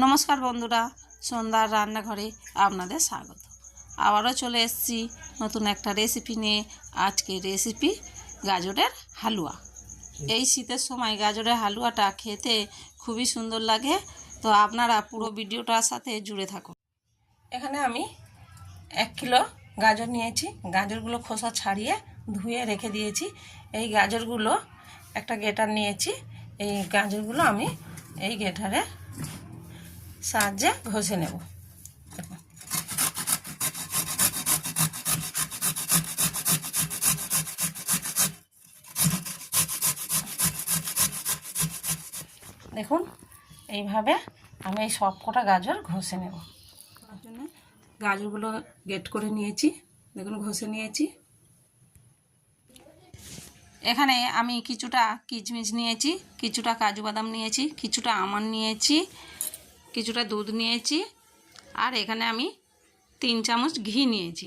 নমস্কার বন্ধুরা, সন্ধ্যার রান্নাঘরে আপনাদের স্বাগত। আবারও চলে এসেছি নতুন একটা রেসিপি নিয়ে। আজকে রেসিপি গাজরের হালুয়া। এই শীতের সময় গাজরের হালুয়াটা খেতে খুবই সুন্দর লাগে, তো আপনারা পুরো ভিডিওটার সাথে জুড়ে থাকুন। এখানে আমি 1 কিলো গাজর নিয়েছি। গাজরগুলো খোসা ছাড়িয়ে ধুয়ে রেখে দিয়েছি। এই গাজরগুলো একটা গ্রেটার নিয়েছি। এই গাজরগুলো আমি এই গ্রেটারে সাহায্যে ঘষে নেব। দেখুন, এইভাবে আমি এই সব কটা গাজর ঘষে নেব। তার জন্য গাজরগুলো গ্রেট করে নিয়েছি। দেখুন, ঘষে নিয়েছি। এখানে আমি কিছুটা কিশমিশ নিয়েছি, কিছুটা কাজু বাদাম নিয়েছি, কিছুটা আমন্ড নিয়েছি, কিছুটা দুধ নিয়েছি, আর এখানে আমি 3 চামচ ঘি নিয়েছি,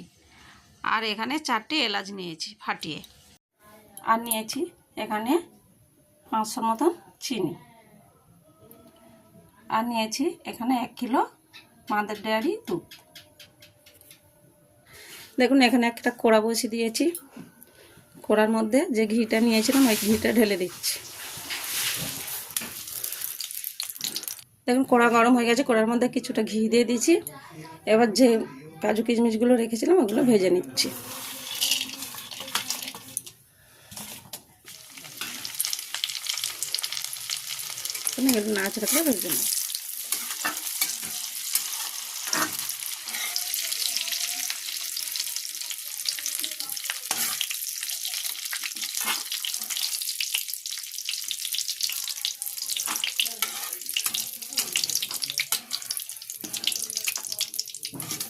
আর এখানে 4টে এলাচ নিয়েছি ফাটিয়ে, আর নিয়েছি এখানে 500 মতন চিনি, আর নিয়েছি এখানে 1 কিলো মাদার ডেয়ারি দুধ। দেখুন, এখানে একটা কড়া বসিয়ে দিয়েছি। কড়ার মধ্যে যে ঘিটা নিয়েছিলাম ওই ঘিটা ঢেলে দিচ্ছি। দেখুন, কড়া গরম হয়ে গেছে। কড়ার মধ্যে কিছুটা ঘি দিয়ে দিয়েছি। এবার যে কাজু কিশমিশগুলো রেখেছিলাম ওগুলো ভেজে নিচ্ছি। এগুলো নাড়াচাড়া করে ভেজে নেব।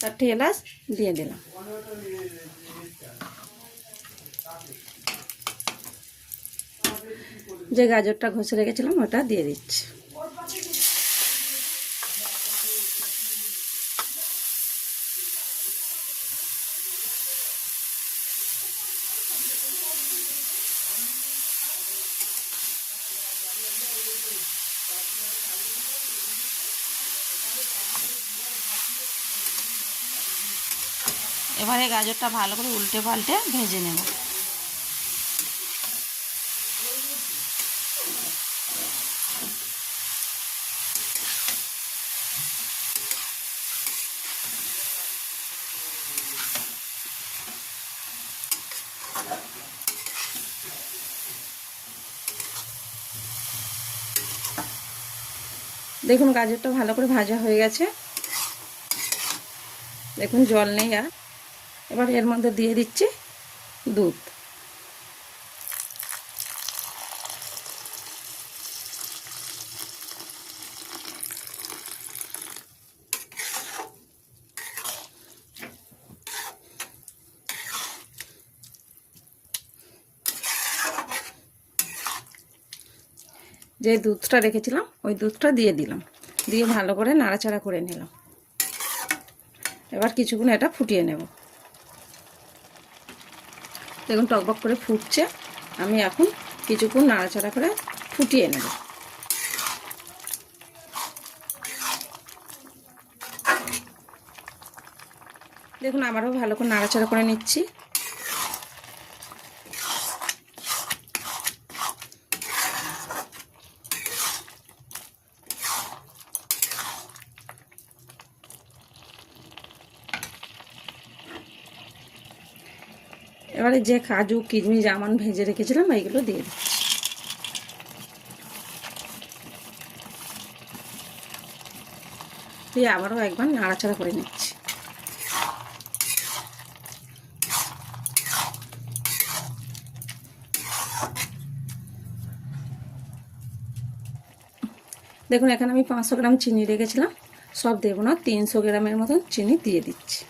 চারটে এলাচ দিয়ে দিলাম। যে গাজরটা ঘষে রেখেছিলাম ওটা দিয়ে দিচ্ছি। এবারে গাজরটা ভালো করে উল্টে পাল্টে ভেজে নেব। দেখুন, গাজরটা ভালো করে ভাজা হয়ে গেছে। দেখুন, জল নেই আর। এবার এর মধ্যে দিয়ে দিচ্ছি দুধ। যে দুধটা রেখেছিলাম ওই দুধটা দিয়ে দিলাম, দিয়ে ভালো করে নাড়াচাড়া করে নিলাম। এবার কিছুক্ষণ এটা ফুটিয়ে নেব। দেখুন, টকবক করে ফুটছে। আমি এখন কিছুক্ষণ নাড়াচাড়া করে ফুটিয়ে নেব। দেখুন, আবারও ভালো করে নাড়াচাড়া করে নিচ্ছি। এবারে যে কাজু কিশমিশ আমন্ড ভেজে রেখেছিলাম এইগুলো দিয়ে দিচ্ছি। দিয়ে আবারও একবার নাড়াচাড়া করে নিচ্ছি। দেখুন, এখানে আমি 500 গ্রাম চিনি রেখেছিলাম, সব দেবো না, 300 গ্রামের মতন চিনি দিয়ে দিচ্ছি।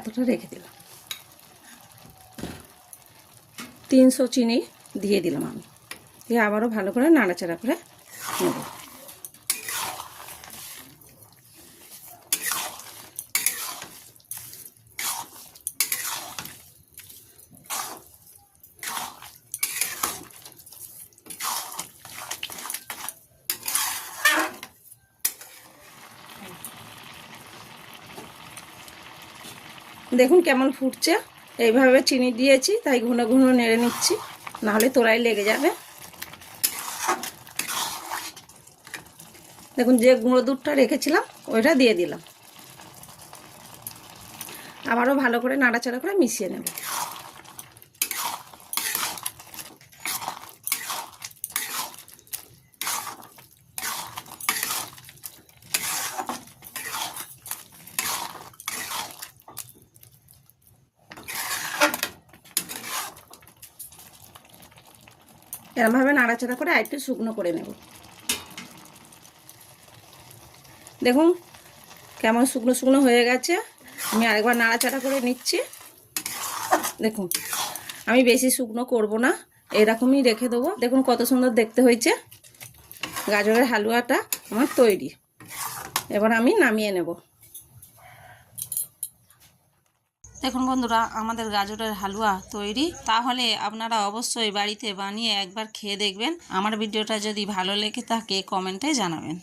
এতটা রেখে দিলাম। 300 চিনি দিয়ে দিলাম আমি। দিয়ে আবারও ভালো করে নাড়াচাড়া করে নেব। দেখুন কেমন ফুটছে, এইভাবে চিনি দিয়েছি তাই ঘন ঘন নেড়ে নিচ্ছি, নাহলে তোড়াই লেগে যাবে। দেখুন যে গুঁড়ো দুধটা রেখেছিলাম ওইটা দিয়ে দিলাম, আবারও ভালো করে নাড়াচাড়া করে মিশিয়ে নেব। এরমভাবে নাড়াচাড়া করে আর একটু শুকনো করে নেব। দেখুন কেমন শুকনো শুকনো হয়ে গেছে, আমি আরেকবার নাড়াচাড়া করে নিচ্ছি। দেখুন আমি বেশি শুকনো করব না, এরকমই রেখে দেবো। দেখুন কত সুন্দর দেখতে হয়েছে, গাজরের হালুয়াটা আমার তৈরি। এবার আমি নামিয়ে নেব। দেখুন বন্ধুরা, আমাদের গাজরের হালুয়া তৈরি। তাহলে আপনারা অবশ্যই বাড়িতে বানিয়ে একবার খেয়ে দেখবেন। আমার ভিডিওটা যদি ভালো লেগে থাকে কমেন্টে জানাবেন।